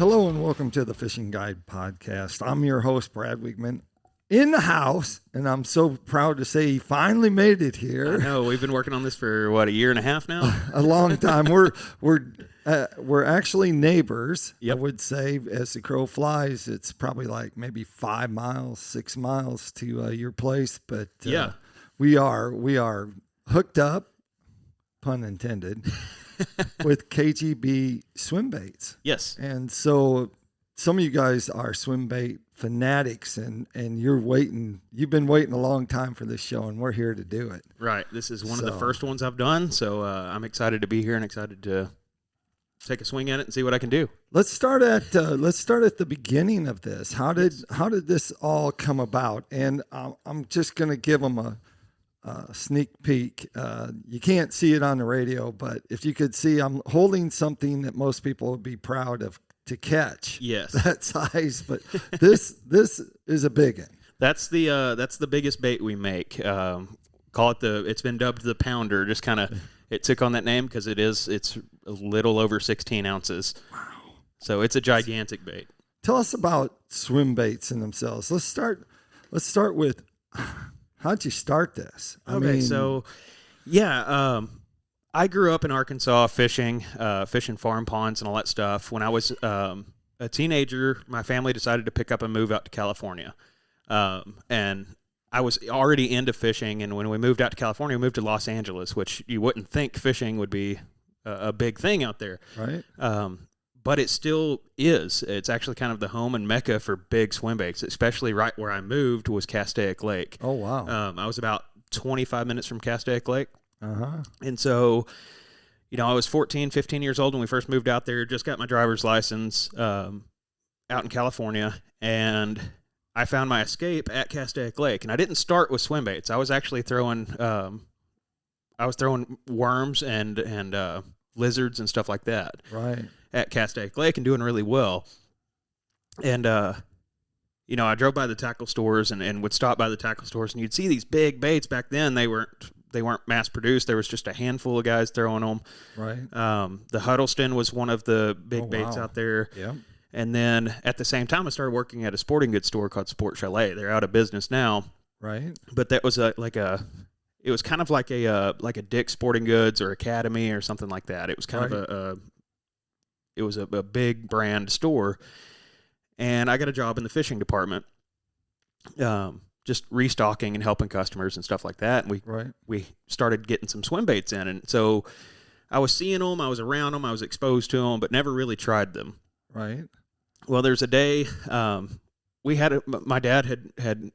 Hello and welcome to the Fishing Guide Podcast. I'm your host, Brad Wiegmann, in the house, and I'm so proud to say he finally made it here. I know, we've been working on this for, what, a year and a half now? A long time. We're actually neighbors, Yep. I would say. As the crow flies, it's probably like maybe 5 miles, 6 miles to your place. But Yeah. we are hooked up, pun intended, with KGB Swimbaits. Yes. And so some of you guys are swimbait fanatics, and you've been waiting a long time for this show, and we're here to do it. Right. This is one of the first ones I've done, so I'm excited to be here and excited to take a swing at it and see what I can do. Let's start at the beginning of this. How did this all come about? And I'm just going to give them a sneak peek. You can't see it on the radio, but if you could see, I'm holding something that most people would be proud of to catch. Yes. That size, but this is a big one. That's the biggest bait we make. It's been dubbed the pounder. Just kind of, it took on that name because it's a little over 16 ounces. Wow. So it's a gigantic bait. Tell us about swim baits in themselves. Let's start with, how'd you start this? I grew up in Arkansas fishing farm ponds and all that stuff. When I was a teenager, my family decided to pick up and move out to California. And I was already into fishing, and when we moved out to California, we moved to Los Angeles, which you wouldn't think fishing would be a big thing out there. Right. But it still is. It's actually kind of the home and mecca for big swim baits, especially right where I moved was Castaic Lake. Oh, wow. I was about 25 minutes from Castaic Lake. Uh-huh. And so, I was 14, 15 years old when we first moved out there, just got my driver's license out in California, and I found my escape at Castaic Lake. And I didn't start with swim baits. I was actually throwing worms and lizards and stuff like that. Right. At Castaic Lake and doing really well. And, I drove by the tackle stores and would stop by the tackle stores, and you'd see these big baits. Back then, they weren't mass produced. There was just a handful of guys throwing them. Right. The Huddleston was one of the big baits out there. Yeah. And then at the same time, I started working at a sporting goods store called Sport Chalet. They're out of business now. Right. But that was it was kind of like a Dick's Sporting Goods or Academy or something like that. It was kind of it was a big brand store, and I got a job in the fishing department, just restocking and helping customers and stuff like that. And we started getting some swim baits in, and so I was seeing them, I was around them, I was exposed to them, but never really tried them. Right. Well, there's a day my dad had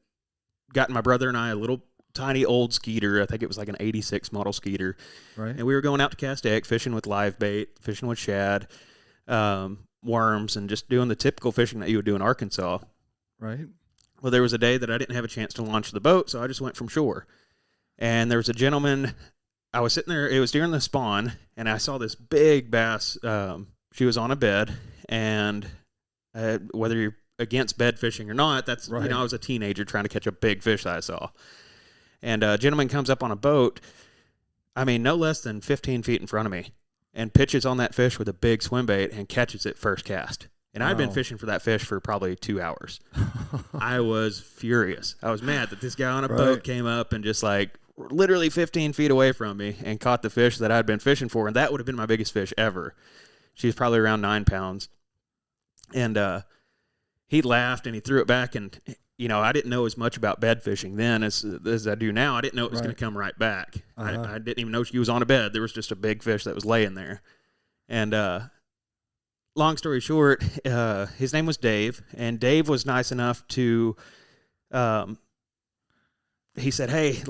gotten my brother and I a little tiny old skeeter. I think it was like an 86 model skeeter. Right. And we were going out to Castaic fishing with live bait, fishing with shad, worms, and just doing the typical fishing that you would do in Arkansas. Right. Well, there was a day that I didn't have a chance to launch the boat, so I just went from shore. And there was a gentleman, I was sitting there, it was during the spawn, and I saw this big bass. She was on a bed, and whether you're against bed fishing or not, that's, right. I was a teenager trying to catch a big fish that I saw. And a gentleman comes up on a boat, no less than 15 feet in front of me, and pitches on that fish with a big swim bait and catches it first cast. And I'd been fishing for that fish for probably 2 hours. I was furious. I was mad that this guy on a boat came up and just literally 15 feet away from me and caught the fish that I'd been fishing for. And that would have been my biggest fish ever. She was probably around 9 pounds. And he laughed and he threw it back. And, I didn't know as much about bed fishing then as I do now. I didn't know it was going to come right back. Uh-huh. I didn't even know she was on a bed. There was just a big fish that was laying there. And long story short, his name was Dave, and Dave was nice enough to, he said, "Hey,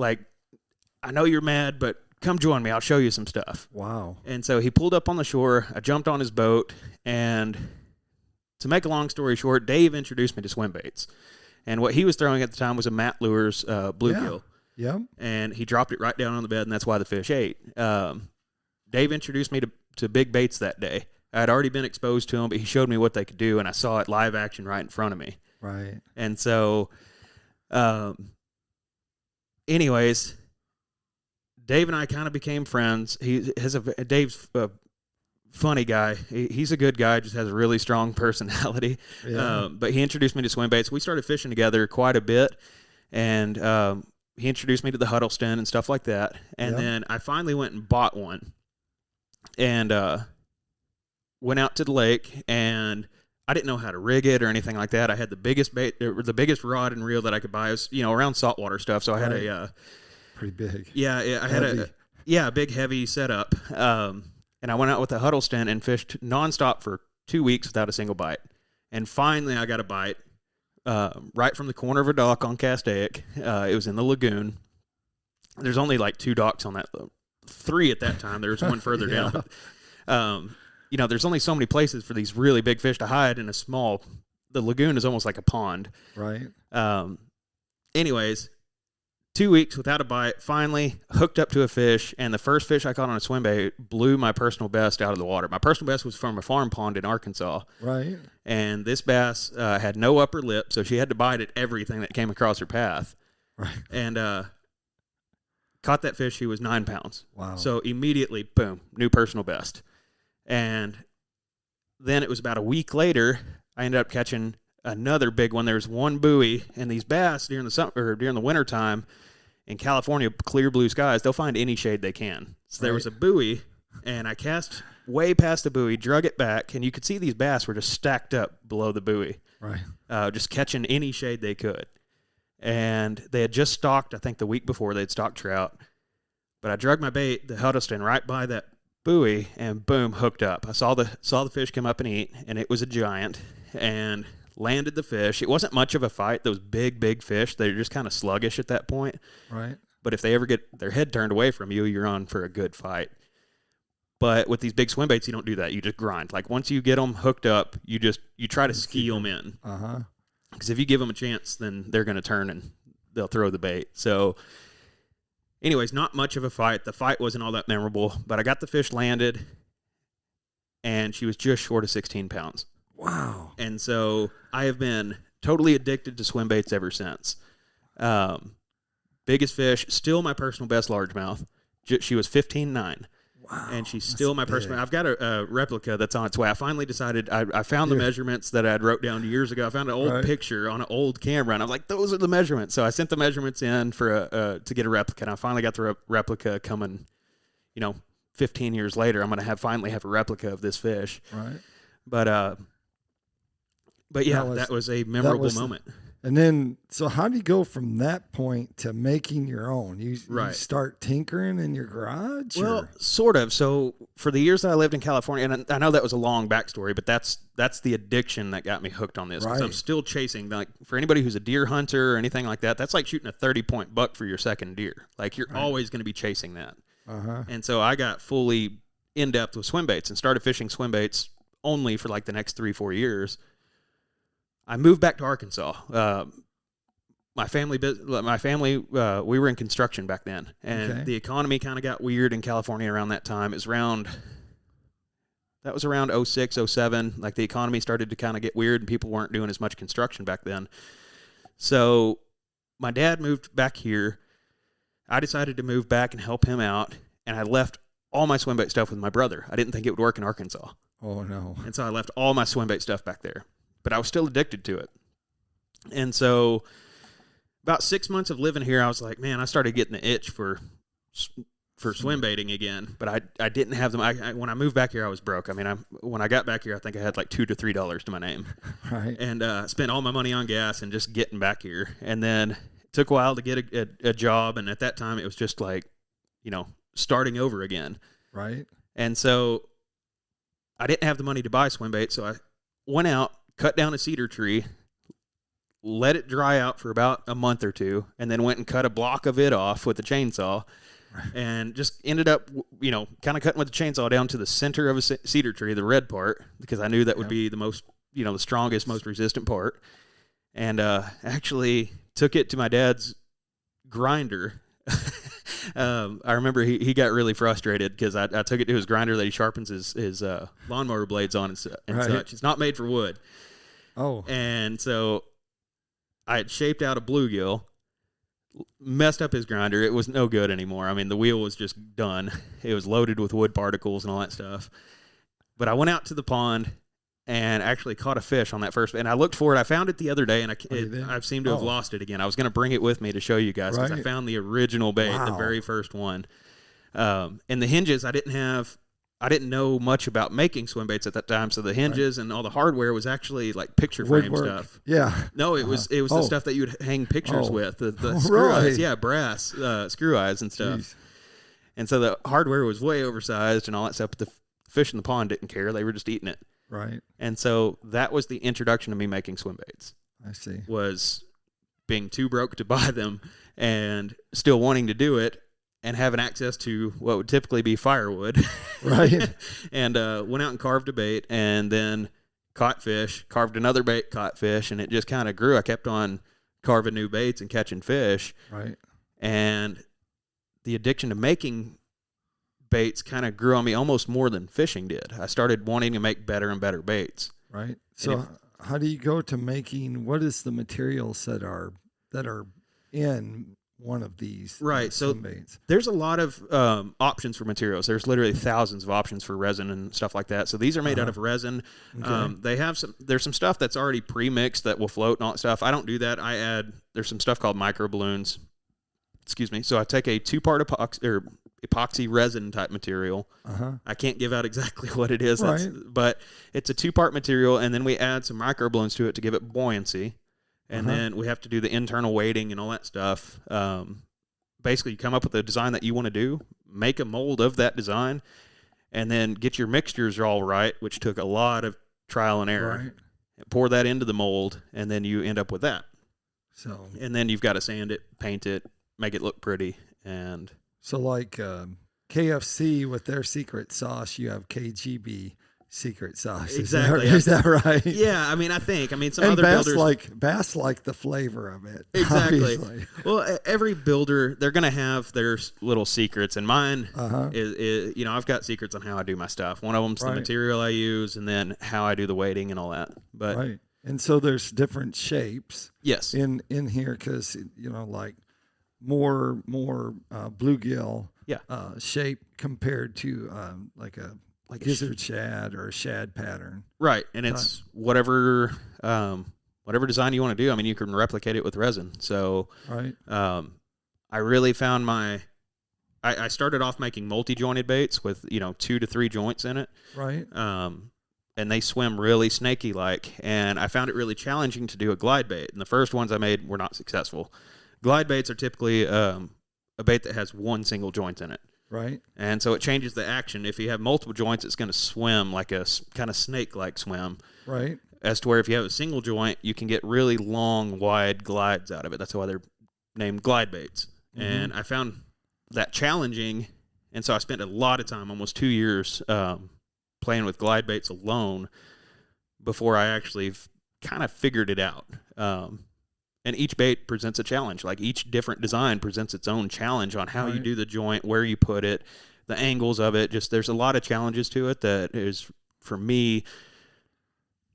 I know you're mad, but come join me. I'll show you some stuff." Wow. And so he pulled up on the shore. I jumped on his boat, and to make a long story short, Dave introduced me to swim baits. And what he was throwing at the time was a Matt Lures bluegill. Yeah. And he dropped it right down on the bed, and that's why the fish ate. Dave introduced me to big baits that day. I had already been exposed to them, but he showed me what they could do, and I saw it live action right in front of me. Right. And so, anyways, Dave and I kind of became friends. Dave's funny guy. He's a good guy, just has a really strong personality. Yeah. But he introduced me to swim baits. We started fishing together quite a bit, and he introduced me to the Huddleston and stuff like that. And then I finally went and bought one, and went out to the lake, and I didn't know how to rig it or anything like that. I had the biggest bait, the biggest rod and reel that I could buy. It was, around saltwater stuff. So I had a pretty big. Yeah, I had a big heavy setup. And I went out with the Huddleston and fished nonstop for 2 weeks without a single bite. And finally, I got a bite right from the corner of a dock on Castaic. It was in the lagoon. There's only like 2 docks on that, 3 at that time. There was one further down. But, there's only so many places for these really big fish to hide in the lagoon is almost like a pond. Right. Anyways, 2 weeks without a bite, finally hooked up to a fish, and the first fish I caught on a swim bait blew my personal best out of the water. My personal best was from a farm pond in Arkansas. Right. And this bass had no upper lip, so she had to bite at everything that came across her path. Right. And caught that fish. She was 9 pounds. Wow. So immediately, boom, new personal best. And then it was about a week later, I ended up catching another big one. There's one buoy, and these bass during the summer or during the winter time in California, clear blue skies, they'll find any shade they can. So there was a buoy, and I cast way past the buoy, drug it back, and you could see these bass were just stacked up below the buoy, right? Just catching any shade they could. And they had just stocked, I think the week before they'd stocked trout. But I drug my bait, the Huddleston, right by that buoy, and boom, hooked up. I saw the fish come up and eat, and it was a giant, and landed the fish. It wasn't much of a fight. Those big fish, they're just kind of sluggish at that point. Right. But if they ever get their head turned away from you, you're on for a good fight. But with these big swim baits, you don't do that. You just grind. Like once you get them hooked up, you try to ski them in. Uh-huh. Because if you give them a chance, then they're going to turn and they'll throw the bait. So anyways, not much of a fight. The fight wasn't all that memorable, but I got the fish landed, and she was just short of 16 pounds. Wow. And so I have been totally addicted to swim baits ever since. Biggest fish, still my personal best largemouth. She was 15.9. Wow. And she's still my personal. I've got a replica that's on its way. I finally decided, I found the measurements that I'd wrote down years ago. I found an old picture on an old camera, and I'm like, those are the measurements. So I sent the measurements in to get a replica, and I finally got the replica coming, 15 years later. I'm going to finally have a replica of this fish. Right. But yeah, that was a memorable moment. And then, so how do you go from that point to making your own? You start tinkering in your garage? Well, sort of. So for the years that I lived in California, and I know that was a long backstory, but that's the addiction that got me hooked on this. Because I'm still chasing. Like for anybody who's a deer hunter or anything like that, that's like shooting a 30-point buck for your second deer. Like you're always going to be chasing that. Uh-huh. And so I got fully in depth with swim baits and started fishing swim baits only for like the next 3-4 years. I moved back to Arkansas. My family, we were in construction back then, and the economy kind of got weird in California around that time. It was around 06, 07. Like the economy started to kind of get weird, and people weren't doing as much construction back then. So my dad moved back here. I decided to move back and help him out, and I left all my swim bait stuff with my brother. I didn't think it would work in Arkansas. Oh, no. And so I left all my swim bait stuff back there. But I was still addicted to it. And so about 6 months of living here, I was like, man, I started getting the itch for swim baiting again. But I didn't have them. When I moved back here, I was broke. I mean, when I got back here, I think I had like $2 to $3 to my name. Right. And spent all my money on gas and just getting back here. And then it took a while to get a job. And at that time, it was just like, starting over again. Right. And so I didn't have the money to buy swim bait. So I went out, cut down a cedar tree, let it dry out for about a month or two, and then went and cut a block of it off with a chainsaw, and just ended up, kind of cutting with the chainsaw down to the center of a cedar tree, the red part, because I knew that would be the most, the strongest, most resistant part, and actually took it to my dad's grinder. I remember he got really frustrated because I took it to his grinder that he sharpens his lawnmower blades on and such. It's not made for wood. Oh. And so I had shaped out a bluegill, messed up his grinder. It was no good anymore. I mean, the wheel was just done. It was loaded with wood particles and all that stuff. But I went out to the pond and actually caught a fish on that first. And I looked for it. I found it the other day, and I seem to have lost it again. I was going to bring it with me to show you guys because I found the original bait, the very first one. And the hinges, I didn't know much about making swim baits at that time, so the hinges and all the hardware was actually like picture frame stuff. Yeah. No, it was the stuff that you would hang pictures with, the screw eyes, brass screw eyes and stuff. Jeez. And so the hardware was way oversized and all that stuff, but the fish in the pond didn't care. They were just eating it. Right. And so that was the introduction to me making swim baits. I see. Was being too broke to buy them and still wanting to do it and having access to what would typically be firewood. Right. And went out and carved a bait and then caught fish, carved another bait, caught fish, and it just kind of grew. I kept on carving new baits and catching fish. Right. And the addiction to making baits kind of grew on me almost more than fishing did. I started wanting to make better and better baits. Right. So how do you go to making, what is the materials that are in one of these swim baits? There's a lot of options for materials. There's literally thousands of options for resin and stuff like that. So these are made out of resin. Okay. There's some stuff that's already pre-mixed that will float and all that stuff. I don't do that. There's some stuff called micro balloons. Excuse me. So I take a 2-part epoxy resin type material. I can't give out exactly what it is, but it's a 2-part material, and then we add some micro balloons to it to give it buoyancy, and then we have to do the internal weighting and all that stuff. Basically, you come up with a design that you want to do, make a mold of that design, and then get your mixtures all right, which took a lot of trial and error. Right. Pour that into the mold, and then you end up with that. And then you've got to sand it, paint it, make it look pretty. And so like KFC with their secret sauce, you have KGB secret sauce. Exactly. Is that right? Yeah, I mean, some other Bass builders Bass like the flavor of it. Exactly. Obviously. Well, every builder, they're going to have their little secrets, and mine is I've got secrets on how I do my stuff. One of them's the material I use, and then how I do the weighting and all that. But and so there's different shapes. Yes. In here, because like more bluegill shape compared to like a gizzard shad or a shad pattern. Right. And it's whatever design you want to do. I mean, you can replicate it with resin. So I really found I started off making multi-jointed baits with 2 to 3 joints in it. Right. And they swim really snaky like, and I found it really challenging to do a glide bait. And the first ones I made were not successful. Glide baits are typically a bait that has one single joint in it. Right. And so it changes the action. If you have multiple joints, it's going to swim like a kind of snake-like swim. Right. As to where if you have a single joint, you can get really long, wide glides out of it. That's why they're named glide baits. Mm-hmm. And I found that challenging, and so I spent a lot of time, almost 2 years, playing with glide baits alone before I actually kind of figured it out. And each bait presents a challenge. Like each different design presents its own challenge on how you do the joint, where you put it, the angles of it. Just there's a lot of challenges to it that is, for me,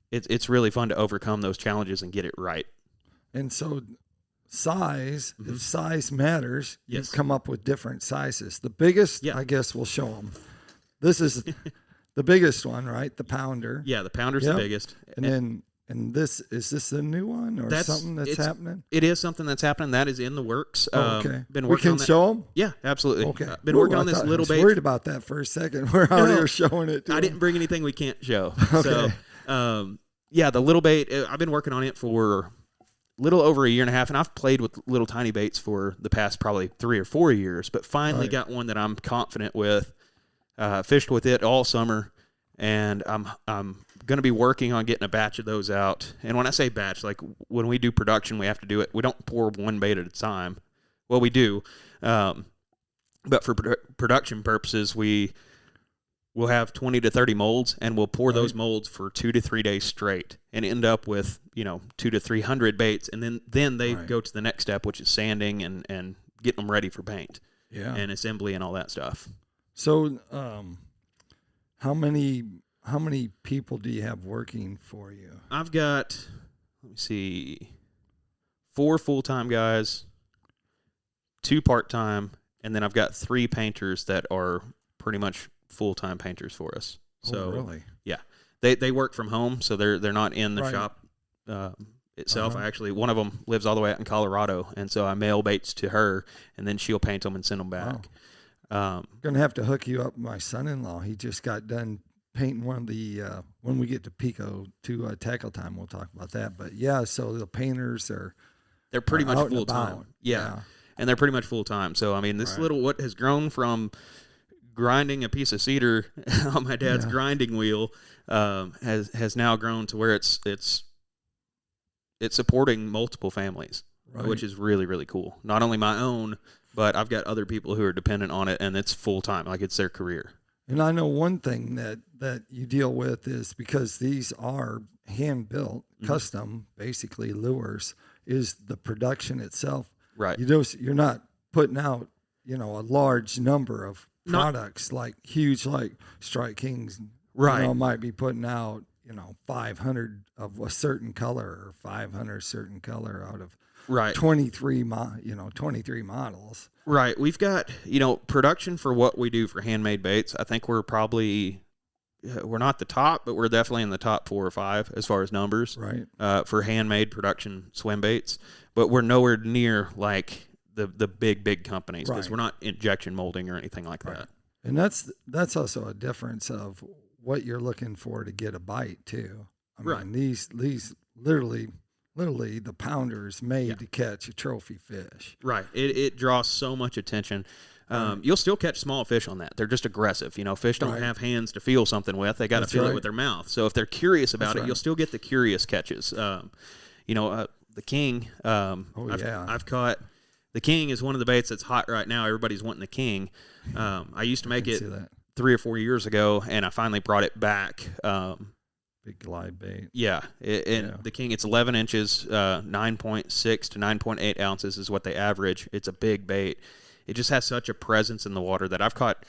it's really fun to overcome those challenges and get it right. And so size, if size matters, you've come up with different sizes. The biggest, I guess we'll show them. This is the biggest one, right? The pounder. Yeah, the pounder's the biggest. And is this the new one or something that's happening? It is something that's happening. That is in the works. Okay. Been we can on that. Show them? Yeah, absolutely. Okay. Been working on this little bait. I was worried about that for a second. We're out here showing it to I didn't bring anything we can't show. Okay. So, the little bait, I've been working on it for a little over a year and a half, and I've played with little tiny baits for the past probably 3 or 4 years, but finally got one that I'm confident with. Fished with it all summer, and I'm going to be working on getting a batch of those out. And when I say batch, like when we do production, we have to do it. We don't pour one bait at a time. Well, we do. But for production purposes, we'll have 20 to 30 molds, and we'll pour those molds for 2 to 3 days straight and end up with, 200 to 300 baits. And then they go to the next step, which is sanding and getting them ready for paint and assembly and all that stuff. So, how many people do you have working for you? I've got, 4 full-time guys, 2 part-time, and then I've got 3 painters that are pretty much full-time painters for us. So really? Yeah, they work from home, so they're not in the Right. shop itself. I actually, one of them lives all the way out in Colorado, and so I mail baits to her, and then she'll paint them and send them back. Gonna have to hook you up with my son-in-law. He just got done painting one of the when we get to PICO to tackle time, we'll talk about that. But yeah, so the painters they're pretty much out and full about. time. Yeah. And they're pretty much full time. So I mean, this Right. little, what has grown from grinding a piece of cedar on my dad's grinding wheel has now grown to where it's supporting multiple families, Right. which is really, really cool. Not only my own, but I've got other people who are dependent on it, and it's full time, like it's their career. And I know one thing that you deal with is, because these are hand built, custom, basically lures, is the production itself. Right. You're not putting out, a large number of products like huge, like Strike Kings, Right. might be putting out, 500 of a certain color or 500 certain color out of Right. 23 models. Right. We've got, production for what we do for handmade baits. I think we're probably, we're not the top, but we're definitely in the top 4 or 5 as far as numbers. Right. For handmade production swim baits. But we're nowhere near like the big companies, because Right. we're not injection molding or anything like that. And that's also a difference of what you're looking for to get a bite too. I mean, Right. these literally the pounders made to catch a trophy fish. Right. It draws so much attention. You'll still catch small fish on that. They're just aggressive. Fish don't Right. have hands to feel something with. They got to That's feel it right. with their mouth. So if they're curious about That's it, right. you'll still get the curious catches. The king. I've caught. The king is one of the baits that's hot right now. Everybody's wanting the king. I used to make it See that 3 or 4 years ago, and I finally brought it back. big glide bait. Yeah, the king, it's 11 inches, 9.6 to 9.8 ounces is what they average. It's a big bait. It just has such a presence in the water that I've caught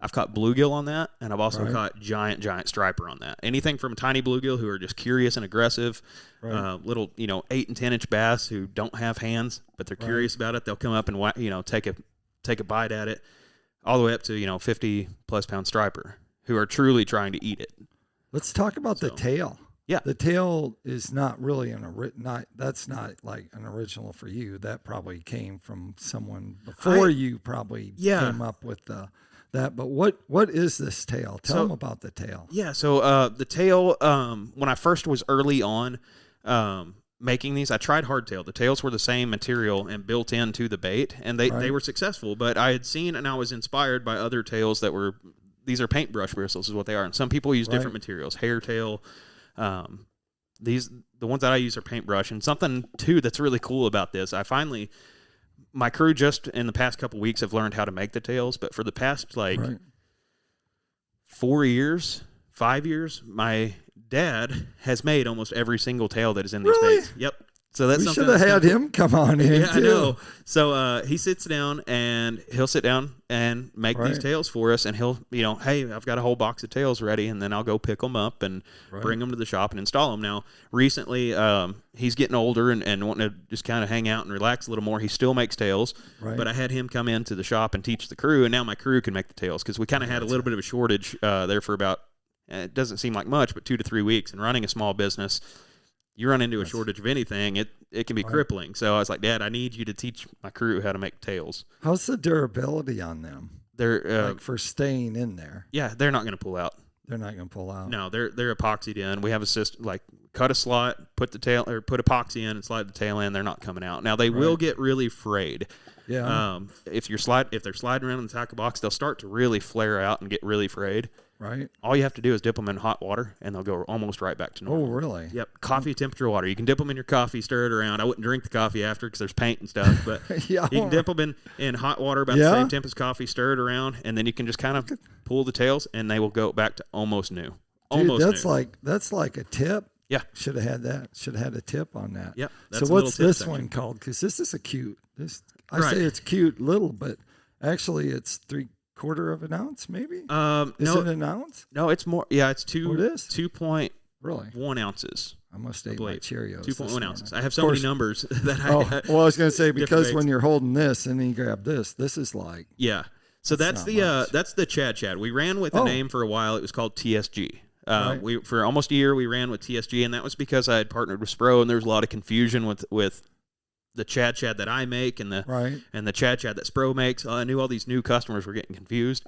bluegill on that, and I've also caught giant striper on that. Anything from tiny bluegill who are just curious and aggressive, little 8 and 10 inch bass who don't have hands but they're curious about it. They'll come up and take a bite at it, all the way up to 50 plus pound striper who are truly trying to eat it. Let's talk about the tail. Yeah. The tail is not really that's not like an original for you. That probably came from someone before you probably came up with that. But what is this tail? Tell them about the tail. Yeah. So the tail, when I first was early on making these, I tried hardtail. The tails were the same material and built into the bait, and they were successful. But I had seen and I was inspired by other tails that were, these are paintbrush bristles is what they are. And some people use different materials, hair tail. The ones that I use are paintbrush. And something too that's really cool about this, my crew just in the past couple weeks have learned how to make the tails, but for the past 4 years, 5 years, my dad has made almost every single tail that is in these baits. Yep. So that's We something should have that's had him come on in. Yeah, too. I know. So he sits down and he'll sit down and make these tails for us, and he'll, hey, I've got a whole box of tails ready, and then I'll go pick them up and bring them to the shop and install them. Now, recently, he's getting older and wanting to just kind of hang out and relax a little more. He still makes tails, but I had him come into the shop and teach the crew, and now my crew can make the tails, because we kind of had a little bit of a shortage there for about, it doesn't seem like much, but 2 to 3 weeks. And running a small business, you run into a shortage of anything, it can be crippling. So I was like, Dad, I need you to teach my crew how to make tails. How's the durability on them? They're like for staying in there. Yeah, they're not going to pull out. They're not going to pull out. No, they're epoxied in. We have a system like cut a slot, put epoxy in, and slide the tail in. They're not coming out. Now they will get really frayed. Yeah. If they're sliding around in the tackle box, they'll start to really flare out and get really frayed. Right. All you have to do is dip them in hot water, and they'll go almost right back to normal. Oh, really? Yep. Coffee temperature water. You can dip them in your coffee, stir it around. I wouldn't drink the coffee after because there's paint and stuff, but you can dip them in hot water about the same temp as coffee, stir it around, and then you can just kind of pull the tails, and they will go back to almost new. Almost Dude, new. that's like a tip. Yeah. Should have had that. Should have had a tip on that. Yep. So what's this one called? Because this is a cute. I say it's cute little, but actually it's 3/4 of an ounce, maybe. Is it an ounce? No, it's more. Yeah, it's 2.1 really ounces. I must ate my Cheerios. 2.1 ounces. I have so many numbers that I was going to say, because weights. when you're holding this and then you grab this is like. Yeah. So that's the Chad Chad. We ran with the name for a while. It was called TSG. Right. We for almost a year we ran with TSG, and that was because I had partnered with Spro, and there was a lot of confusion with the Chad Chad that I make and the Chad Chad that Spro makes. I knew all these new customers were getting confused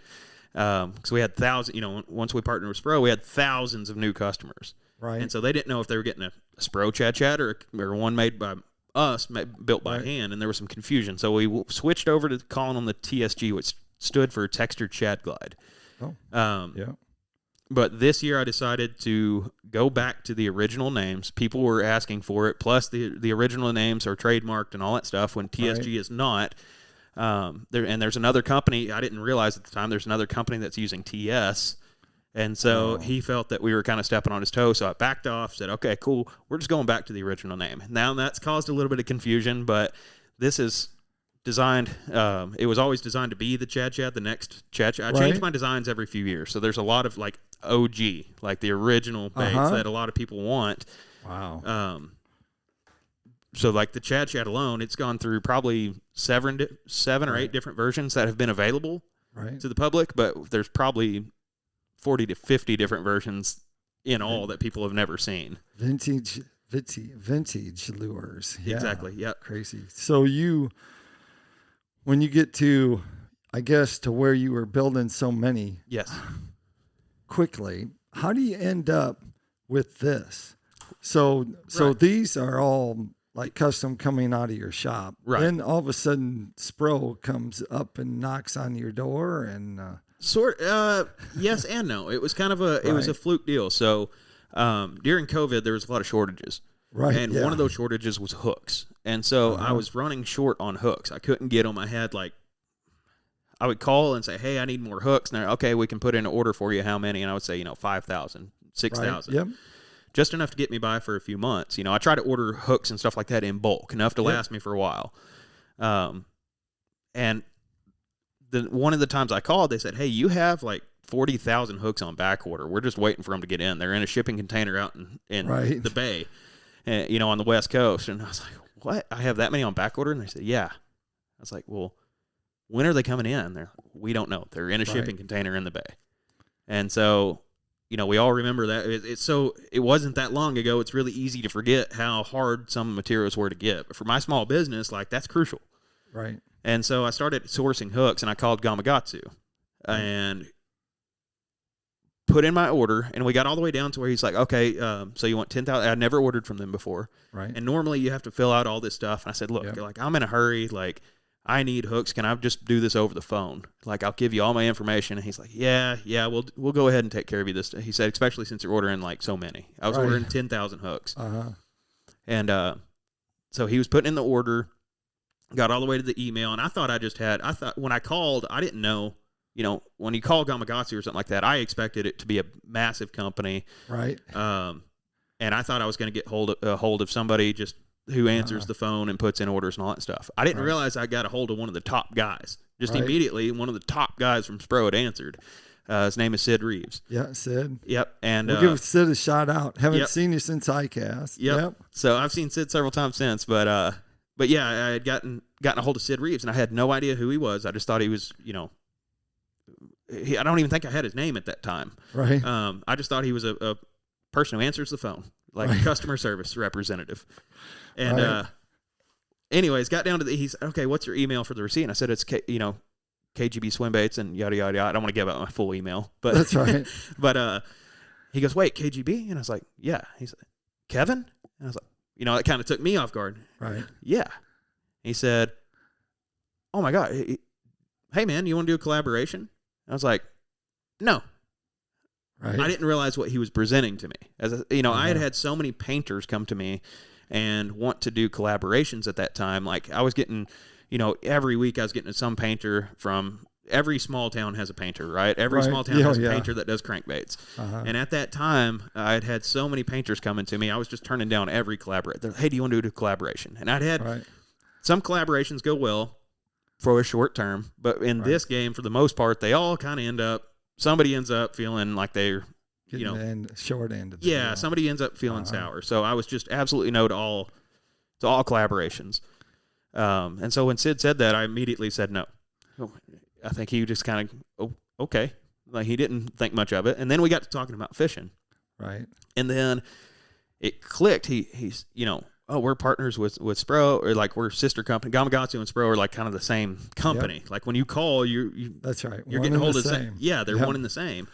because we had thousands. Once we partnered with Spro, we had thousands of new customers, right? And so they didn't know if they were getting a Spro Chad Chad or one made by us, built by hand, and there was some confusion. So we switched over to calling them the TSG, which stood for Textured Shad Glide. Yeah. But this year I decided to go back to the original names. People were asking for it, plus the original names are trademarked and all that stuff, when TSG is not. There's another company, I didn't realize at the time, there's another company that's using TS. And so he felt that we were kind of stepping on his toe, so I backed off, said, okay, cool, we're just going back to the original name. Now that's caused a little bit of confusion, but this is designed, it was always designed to be the Chad Chad, the next Chad Chad. I change my designs every few years, so there's a lot of like OG, like the original baits that a lot of people want. Wow. So like the Chad Chad alone, it's gone through probably seven or 8 different versions that have been available to the public, but there's probably 40 to 50 different versions in all that people have never seen. Vintage lures. Yeah. Exactly. Yep. Crazy. So when you get to, I guess, to where you were building so many quickly, how do you end up with this? So these are all like custom coming out of your shop. Right. Then all of a sudden Spro comes up and knocks on your door and yes and no. It was kind of it was a fluke deal. So during COVID there was a lot of shortages. Right. And one of those shortages was hooks. And so I was running short on hooks. I couldn't get them. I had I would call and say, hey, I need more hooks. And they're, okay, we can put in an order for you. How many? And I would say, 5,000, 6,000. Yep. Just enough to get me by for a few months. I try to order hooks and stuff like that in bulk, enough to last me for a while. And one of the times I called, they said, hey, you have 40,000 hooks on back order. We're just waiting for them to get in. They're in a shipping container out in the bay, on the West Coast. And I was like, what? I have that many on back order? And they said, yeah. I was like, well, when are they coming in? They're like, we don't know. They're in a shipping container in the bay. And so, we all remember that. It wasn't that long ago. It's really easy to forget how hard some materials were to get. But for my small business, that's crucial. Right. And so I started sourcing hooks, and I called Gamakatsu and put in my order, and we got all the way down to where he's like, okay, so you want 10,000? I'd never ordered from them before. Right. And normally you have to fill out all this stuff. And I said, look, I'm in a hurry. I need hooks. Can I just do this over the phone? I'll give you all my information. And he's like, yeah, we'll go ahead and take care of you this day. He said, especially since you're ordering so many. I was ordering 10,000 hooks. And so he was putting in the order, got all the way to the email, and I thought when I called, I didn't know, when you call Gamakatsu or something like that, I expected it to be a massive company. Right. And I thought I was going to get hold of somebody just who answers the phone and puts in orders and all that stuff. I didn't realize I got a hold of one of the top guys. Just immediately, one of the top guys from Spro had answered. His name is Sid Reeves. Yeah, Sid. Yep. And we'll give Sid a shout out. Haven't seen you since ICAST. Yep. So I've seen Sid several times since, but yeah, I had gotten a hold of Sid Reeves, and I had no idea who he was. I just thought he was, I don't even think I had his name at that time. Right. I just thought he was a person who answers the phone, a customer service representative. And anyways, got down to he's okay, what's your email for the receipt? And I said it's KGB Swimbaits and yada yada yada. I don't want to give out my full email, but that's right. But he goes, wait, KGB? And I was like, yeah. He's like, Kevin? And I was like, it kind of took me off guard. Right. Yeah. He said, oh my God, hey man, you want to do a collaboration? I was like, no. Right. I didn't realize what he was presenting to me. I had so many painters come to me and want to do collaborations at that time. I was getting, every week I was getting some painter from every small town has a painter, right? Every small town has a painter that does crankbaits. And at that time, I had so many painters coming to me. I was just turning down every collaborator. Hey, do you want to do a collaboration? And I'd had some collaborations go well for a short term, but in this game, for the most part, they all kind of somebody ends up feeling like they're, short end of the deal. Somebody ends up feeling sour. So I was just absolutely no to all collaborations. And so when Sid said that, I immediately said no. I think he just kind of, oh, okay. Like he didn't think much of it. And then we got to talking about fishing. Right. And then it clicked. He's, oh, we're partners with Spro, or like we're sister company. Gamakatsu and Spro are like kind of the same company. Yep. Like when you call, you that's right. You're getting hold of the same. Yeah, they're one and the same.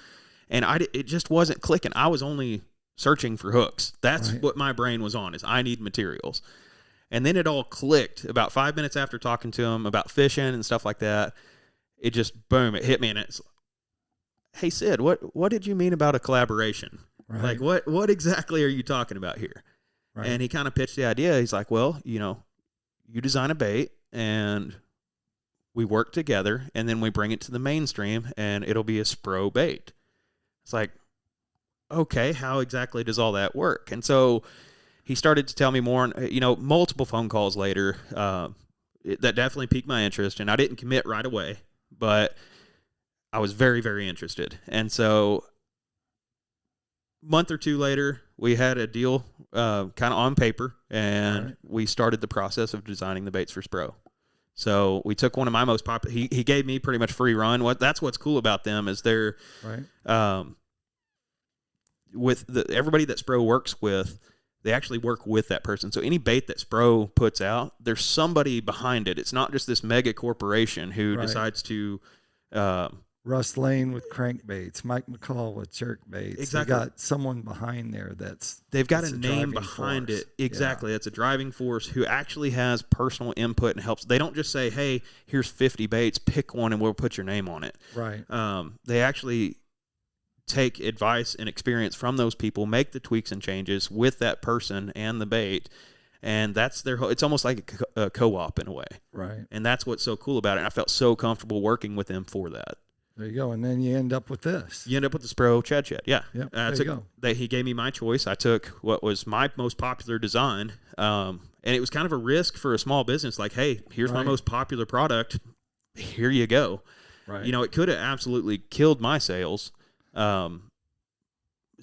And it just wasn't clicking. I was only searching for hooks. That's what my brain was on, is I need materials. And then it all clicked about 5 minutes after talking to him about fishing and stuff like that. It just, boom, it hit me. And it's, hey, Sid, what did you mean about a collaboration? Right. Like, what exactly are you talking about here? Right. And he kind of pitched the idea. He's like, well, you design a bait and we work together and then we bring it to the mainstream and it'll be a Spro bait. It's like, okay, how exactly does all that work? And so he started to tell me more, multiple phone calls later, that definitely piqued my interest. And I didn't commit right away, but I was very, very interested. And so a month or two later, we had a deal kind of on paper, and we started the process of designing the baits for Spro. So we took one of my most popular. He gave me pretty much free run. That's what's cool about them is they're with everybody that Spro works with. They actually work with that person. So any bait that Spro puts out, there's somebody behind it. It's not just this mega corporation who decides to. Russ Lane with crankbaits, Mike McCall with jerkbaits. Exactly. They got someone behind there they've got a name behind it. Exactly. It's a driving force who actually has personal input and helps. They don't just say, hey, here's 50 baits, pick one and we'll put your name on it. Right. They actually take advice and experience from those people, make the tweaks and changes with that person and the bait. And that's it's almost like a co-op in a way. Right. And that's what's so cool about it. I felt so comfortable working with them for that. There you go. And then you end up with this. You end up with the Spro Chad Shed. Yeah. Yep. There you go. He gave me my choice. I took what was my most popular design. And it was kind of a risk for a small business. Like, hey, here's my most popular product. Here you go. Right. It could have absolutely killed my sales. So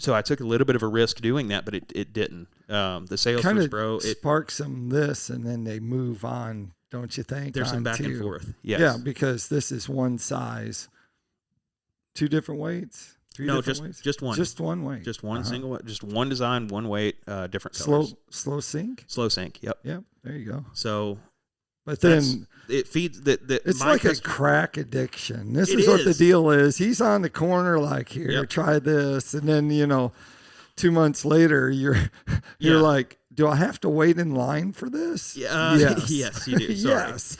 I took a little bit of a risk doing that, but it didn't. The sales kind for Spro. It sparks them this, and then they move on, don't you think? There's some back and forth. Yes. Yeah, because this is one size. 2 different weights? 3 different weights? Just one. Just one weight. Just one single, just one design, one weight, different colors. Slow sink? Slow sink, yep. Yep, there you go. So, but then it feeds it's like a crack addiction. This is what the deal is. He's on the corner like, here, try this. And then, 2 months later, you're like, do I have to wait in line for this? Yes. Yes, you do. Sorry. Yes.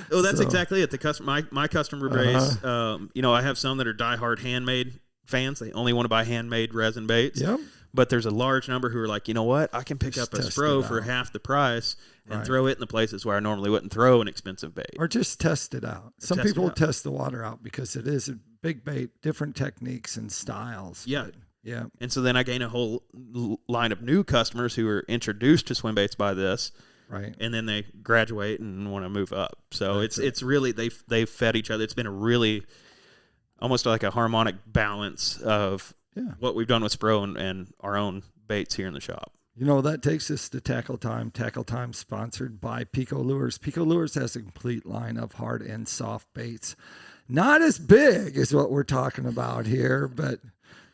Well, that's exactly it. My customer base, I have some that are diehard handmade fans. They only want to buy handmade resin baits. Yep. But there's a large number who are like, you know what? I can pick up a Spro for half the price and throw it in the places where I normally wouldn't throw an expensive bait. Or just test it out. Some people test the water out because it is a big bait, different techniques and styles. Yeah. Yeah. And so then I gain a whole line of new customers who are introduced to swim baits by this. Right. And then they graduate and want to move up. So it's really, they've fed each other. It's been a really almost like a harmonic balance of what we've done with Spro and our own baits here in the shop. That takes us to Tackle Time. Tackle Time sponsored by PICO Lures. PICO Lures has a complete line of hard and soft baits. Not as big as what we're talking about here, but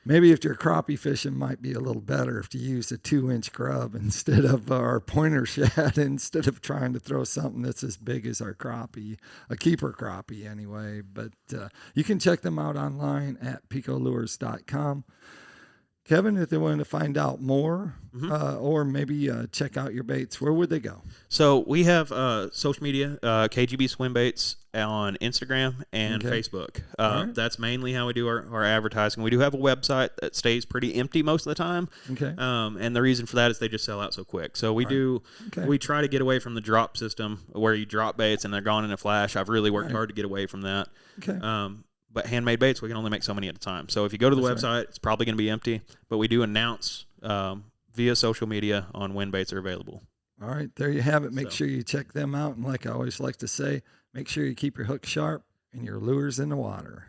maybe if you're crappie fishing, might be a little better if you use a 2-inch grub instead of our pointer shad, instead of trying to throw something that's as big as our crappie, a keeper crappie anyway. But you can check them out online at picolures.com. Kevin, if they wanted to find out more or maybe check out your baits, where would they go? So we have social media, KGB Swimbaits on Instagram and Facebook. That's mainly how we do our advertising. We do have a website that stays pretty empty most of the time. Okay. And the reason for that is they just sell out so quick. So we we try to get away from the drop system where you drop baits and they're gone in a flash. I've really worked hard to get away from that. Okay. But handmade baits, we can only make so many at a time. So if you go to the website, it's probably going to be empty. But we do announce via social media on when baits are available. All right, there you have it. Make sure you check them out. And like I always like to say, make sure you keep your hook sharp and your lures in the water.